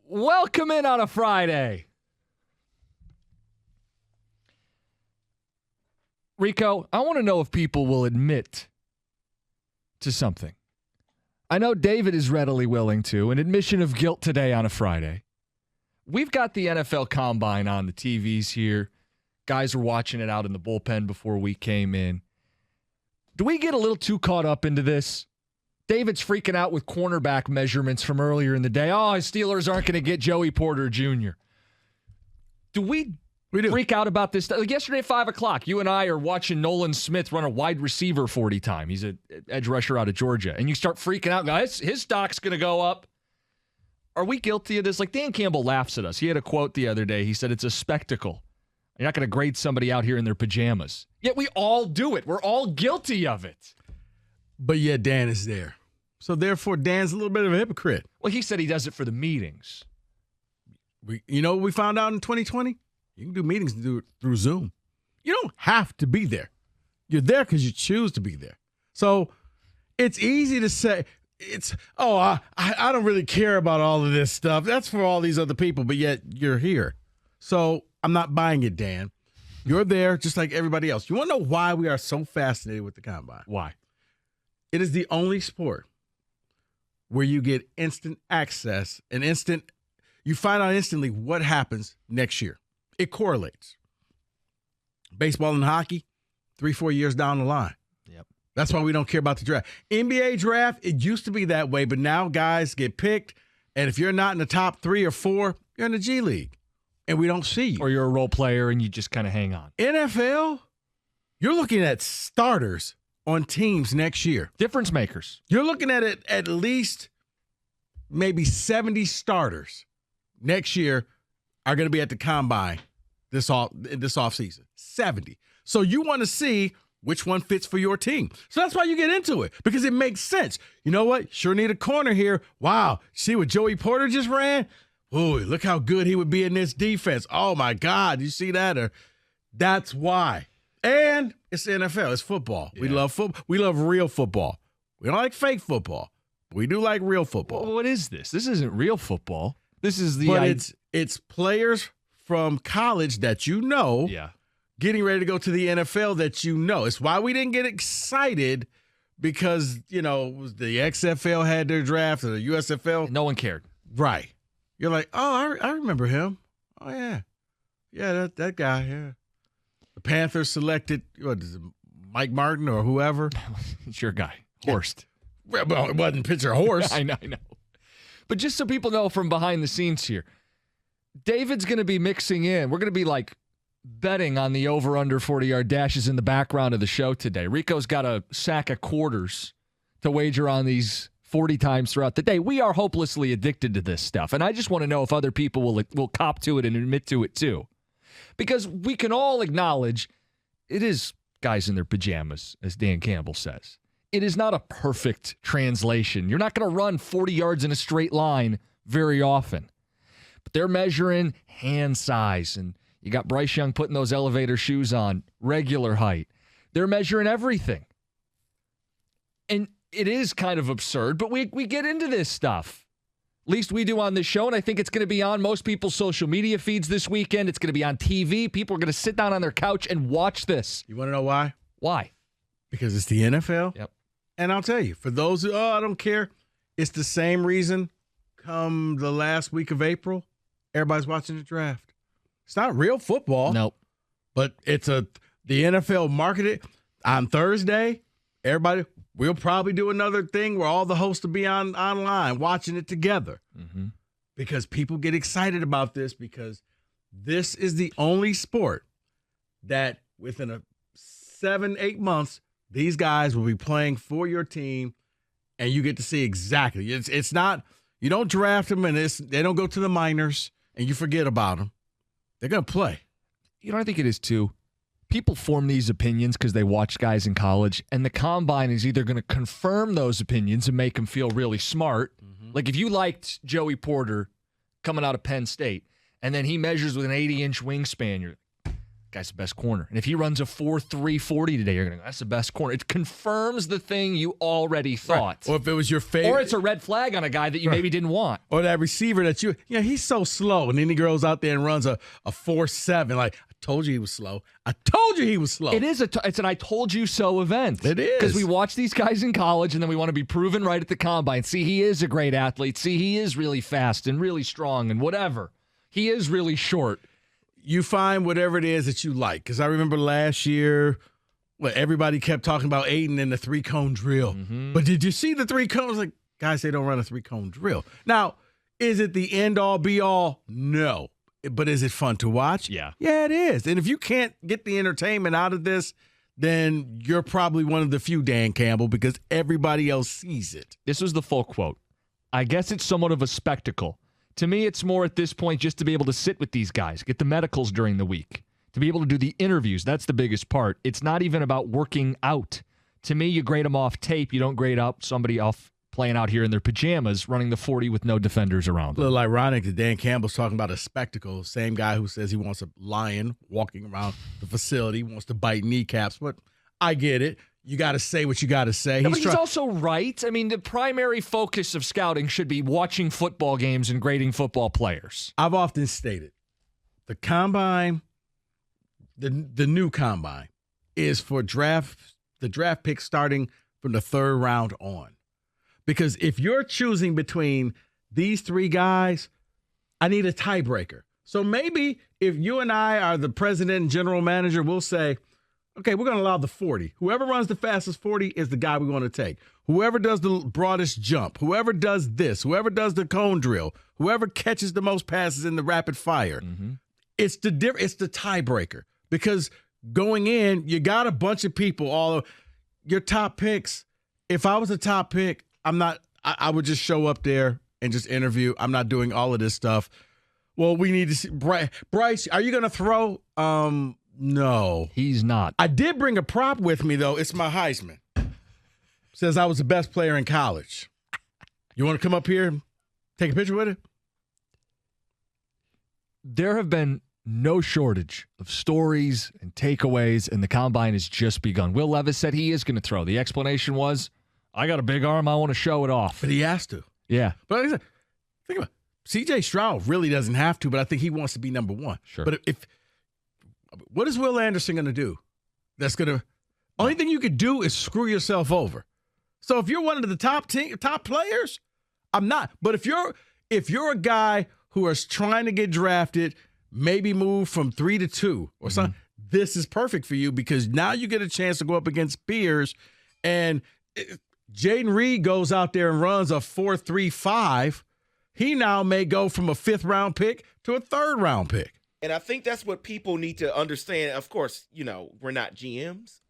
Welcome in on a Friday. Rico, I want to know if people will admit to something. I know David is readily willing to. An admission of guilt today on a Friday. We've got the NFL Combine on the TVs here. Guys were watching it out in the bullpen before we came in. Do we get a little too caught up into this? David's freaking out with cornerback measurements from earlier in the day. Oh, his Steelers aren't going to get Joey Porter Jr. Do we freak out about this? Like yesterday at 5 o'clock, you and I are watching Nolan Smith run a wide receiver 40 time. He's an edge rusher out of Georgia. And you start freaking out, guys. His stock's going to go up. Are we guilty of this? Like Dan Campbell laughs at us. He had a quote the other day. He said, it's a spectacle. You're not going to grade somebody out here in their pajamas. Yet we all do it. We're all guilty of it. But yet Dan is there. So therefore, Dan's a little bit of a hypocrite. Well, he said he does it for the meetings. You know what we found out in 2020? You can do meetings through Zoom. You don't have to be there. You're there because you choose to be there. So it's easy to say, I don't really care about all of this stuff. That's for all these other people, but yet you're here. So I'm not buying it, Dan. You're there just like everybody else. You want to know why we are so fascinated with the Combine? Why? It is the only sport where you get instant access and you find out instantly what happens next year. It correlates. Baseball and hockey, 3-4 years down the line. Yep. That's why we don't care about the draft. NBA draft, it used to be that way, but now guys get picked, and if you're not in the top 3 or 4, you're in the G League, and we don't see you. Or you're a role player, and you just kind of hang on. NFL, you're looking at starters on teams next year. Difference makers. You're looking at it at least maybe 70 starters next year are going to be at the Combine this offseason. 70. So you want to see which one fits for your team. So that's why you get into it, because it makes sense. You know what? Sure need a corner here. Wow. See what Joey Porter just ran? Ooh, look how good he would be in this defense. Oh, my God. You see that? That's why. And it's the NFL. It's football. Yeah. We love football. We love real football. We don't like fake football. We do like real football. Well, what is this? This isn't real football. This is the... But it's players from college that you know getting ready to go to the NFL that you know. It's why we didn't get excited because, the XFL had their draft or the USFL. No one cared. Right. You're like, oh, I remember him. Oh, yeah. Yeah, that guy, yeah. The Panthers selected, what is it, Mike Martin or whoever? It's your guy, Horst. Well, it wasn't pitcher Horst. I know. But just so people know from behind the scenes here, David's going to be mixing in. We're going to be like betting on the over-under 40-yard dashes in the background of the show today. Rico's got a sack of quarters to wager on these 40 times throughout the day. We are hopelessly addicted to this stuff, and I just want to know if other people will cop to it and admit to it too. Because we can all acknowledge it is guys in their pajamas, as Dan Campbell says. It is not a perfect translation. You're not going to run 40 yards in a straight line very often. But they're measuring hand size, and you got Bryce Young putting those elevator shoes on, regular height. They're measuring everything. And it is kind of absurd, but we get into this stuff. At least we do on this show, and I think it's going to be on most people's social media feeds this weekend. It's going to be on TV. People are going to sit down on their couch and watch this. You want to know why? Why? Because it's the NFL? Yep. And I'll tell you, for those who, I don't care, it's the same reason come the last week of April, everybody's watching the draft. It's not real football. Nope. But the NFL marketed on Thursday. Everybody, we'll probably do another thing where all the hosts will be online watching it together. Mm-hmm. Because people get excited about this, because this is the only sport that within 7-8 months, these guys will be playing for your team, and you get to see exactly. It's not, you don't draft them and they don't go to the minors and you forget about them. They're going to play. You know what I think it is too? People form these opinions because they watch guys in college, and the Combine is either going to confirm those opinions and make them feel really smart. Mm-hmm. Like if you liked Joey Porter coming out of Penn State, and then he measures with an 80-inch wingspan, you're guy's the best corner. And if he runs a 4.3 40 today, you're going to go, that's the best corner. It confirms the thing you already thought. Right. Or if it was your favorite. Or it's a red flag on a guy that you maybe didn't want. Or that receiver that he's so slow. And then he goes out there and runs a 4.7. Like, I told you he was slow. I told you he was slow. It is it's an I told you so event. It is. Because we watch these guys in college and then we want to be proven right at the combine. See, he is a great athlete. See, he is really fast and really strong and whatever. He is really short. You find whatever it is that you like. Because I remember last year, everybody kept talking about Aiden and the 3-cone drill. Mm-hmm. But did you see the 3-cone? I was like, guys, they don't run a 3-cone drill. Now, is it the end-all, be-all? No. But is it fun to watch? Yeah. Yeah, it is. And if you can't get the entertainment out of this, then you're probably one of the few, Dan Campbell, because everybody else sees it. This was the full quote. I guess it's somewhat of a spectacle. To me, it's more at this point just to be able to sit with these guys, get the medicals during the week, to be able to do the interviews. That's the biggest part. It's not even about working out. To me, you grade them off tape. You don't grade up somebody off playing out here in their pajamas, running the 40 with no defenders around them. A little ironic that Dan Campbell's talking about a spectacle. Same guy who says he wants a lion walking around the facility, wants to bite kneecaps. But I get it. You got to say what you got to say. No, he's also right. I mean, the primary focus of scouting should be watching football games and grading football players. I've often stated the combine, the new combine, is for the draft pick starting from the 3rd round on. Because if you're choosing between these 3 guys, I need a tiebreaker. So maybe if you and I are the president and general manager, we'll say, okay, we're going to allow the 40. Whoever runs the fastest 40 is the guy we're going to take. Whoever does the broadest jump, whoever does this, whoever does the cone drill, whoever catches the most passes in the rapid fire, it's the tiebreaker. Because going in, you got a bunch of people, all of your top picks. If I was a top pick, I would just show up there and just interview. I'm not doing all of this stuff. Well, we need to see. Bryce, are you going to throw? No. He's not. I did bring a prop with me, though. It's my Heisman. Says I was the best player in college. You want to come up here and take a picture with it? There have been no shortage of stories and takeaways, and the combine has just begun. Will Levis said he is going to throw. The explanation was, I got a big arm. I want to show it off. But he has to. Yeah. But like I said, think about it. C.J. Stroud really doesn't have to, but I think he wants to be number 1. Sure. But what is Will Anderson going to do? Only thing you could do is screw yourself over. So if you're one of the top players, I'm not. But if you're a guy who is trying to get drafted, maybe move from 3 to 2 or something, this is perfect for you because now you get a chance to go up against peers. And Jaden Reed goes out there and runs a 4.35. He now may go from a 5th round pick to a 3rd round pick. And I think that's what people need to understand. Of course, we're not GMs.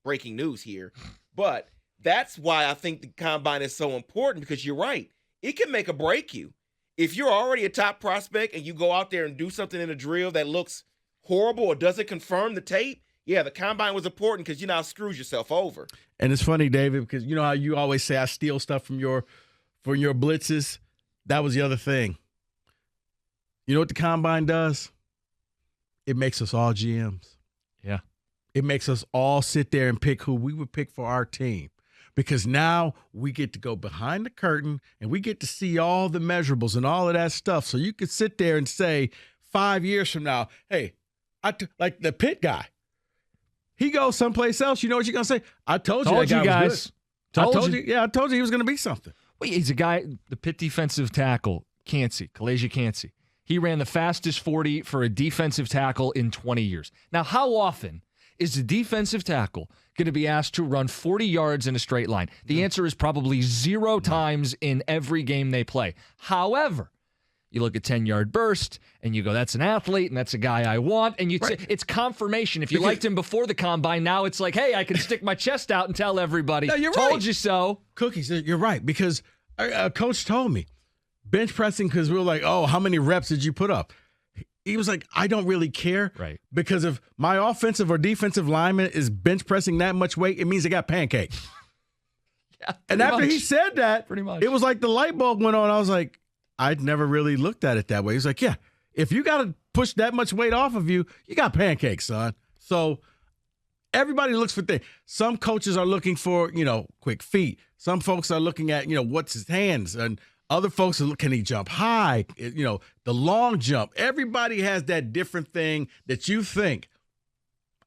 Breaking news here. But that's why I think the combine is so important because you're right. It can make or break you. If you're already a top prospect and you go out there and do something in a drill that looks horrible or doesn't confirm the tape, yeah, the combine was important because you now screws yourself over. And it's funny, David, because you know how you always say I steal stuff from your blitzes? That was the other thing. You know what the combine does? It makes us all GMs. Yeah. It makes us all sit there and pick who we would pick for our team. Because now we get to go behind the curtain and we get to see all the measurables and all of that stuff. So you could sit there and say 5 years from now, hey, like the Pitt guy. He goes someplace else. You know what you're going to say? I told you that guy guys. was good. I told you. Yeah, I told you he was going to be something. Well, he's a guy, the Pitt defensive tackle, Kalasia Cansey. He ran the fastest 40 for a defensive tackle in 20 years. Now, how often is a defensive tackle going to be asked to run 40 yards in a straight line? The answer is probably 0 times in every game they play. However, you look at 10-yard burst, and you go, that's an athlete, and that's a guy I want. And it's confirmation. If you liked him before the combine, now it's like, hey, I can stick my chest out and tell everybody, no, you're told right. you so. Cookies, you're right, because a coach told me, bench pressing, because we were like, oh, how many reps did you put up? He was like, I don't really care. Right. Because if my offensive or defensive lineman is bench pressing that much weight, it means they got pancakes. Yeah, and after he said that, pretty much, it was like the light bulb went on. I was like, I'd never really looked at it that way. He's like, yeah, If you got to push that much weight off of you, you got pancakes, son. So everybody looks for things. Some coaches are looking for, quick feet. Some folks are looking at, what's his hands. And other folks are looking, can he jump high? The long jump. Everybody has that different thing that you think,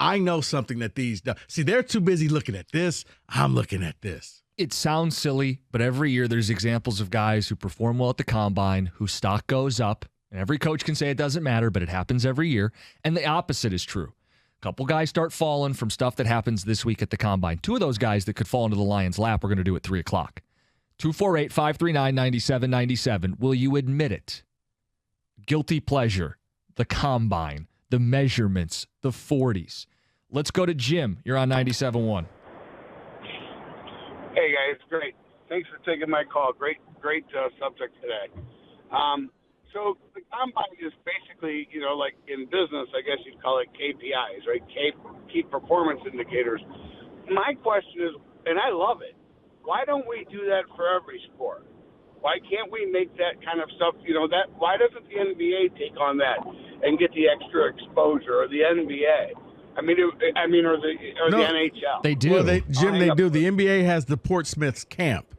I know something that these do. See, they're too busy looking at this. I'm looking at this. It sounds silly, but every year there's examples of guys who perform well at the combine, whose stock goes up. And every coach can say it doesn't matter, but it happens every year. And the opposite is true. A couple guys start falling from stuff that happens this week at the combine. Two of those guys that could fall into the Lions' lap we're going to do at 3 o'clock. 248-539-9797. Will you admit it? Guilty pleasure, the combine, the measurements, the 40s. Let's go to Jim. You're on 97.1. Hey, guys. Great. Thanks for taking my call. Great subject today. So the combine is basically, like in business, I guess you'd call it KPIs, right? Key performance indicators. My question is, and I love it, why don't we do that for every sport? Why can't we make that kind of stuff, why doesn't the NBA take on that and get the extra exposure, or the NBA? Or the NHL. They do. Well, Jim, they do. The NBA has the Portsmouth camp,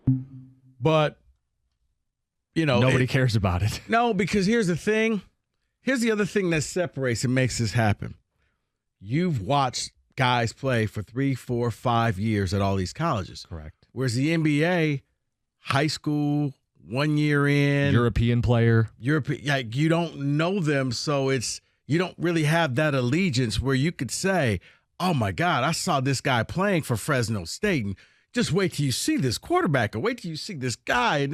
but nobody cares about it. No, because here's the thing. Here's the other thing that separates and makes this happen. You've watched guys play for 3, 4, 5 years at all these colleges. Correct. Whereas the NBA, high school, 1 year in, European player. you don't know them, so you don't really have that allegiance where you could say, oh, my God, I saw this guy playing for Fresno State. And just wait till you see this quarterback, or wait till you see this guy. And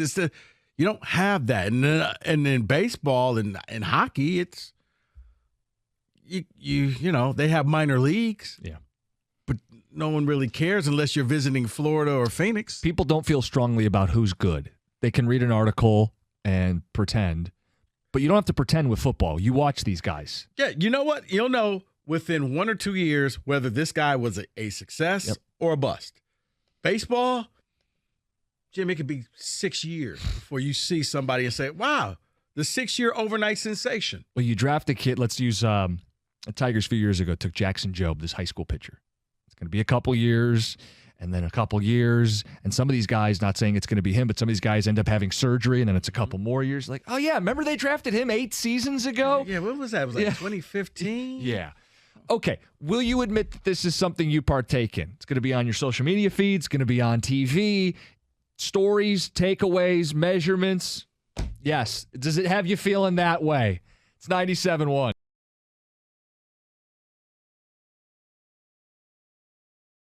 you don't have that. And in baseball and hockey, it's they have minor leagues. Yeah. But no one really cares unless you're visiting Florida or Phoenix. People don't feel strongly about who's good. They can read an article and pretend. But you don't have to pretend with football. You watch these guys. Yeah, you know what? You'll know within 1 or 2 years whether this guy was a success or a bust. Baseball, Jim, it could be 6 years before you see somebody and say, wow, the 6-year overnight sensation. Well, you draft a kid. Let's use the Tigers a few years ago took Jackson Jobe, this high school pitcher. It's going to be a couple years, and then a couple years. And some of these guys, not saying it's going to be him, but some of these guys end up having surgery, and then it's a couple more years. Like, oh, yeah, remember they drafted him 8 seasons ago? Yeah, what was that? It was like 2015? Yeah. Okay, will you admit that this is something you partake in? It's going to be on your social media feeds, it's going to be on TV, stories, takeaways, measurements. Yes. Does it have you feeling that way? It's 97.1.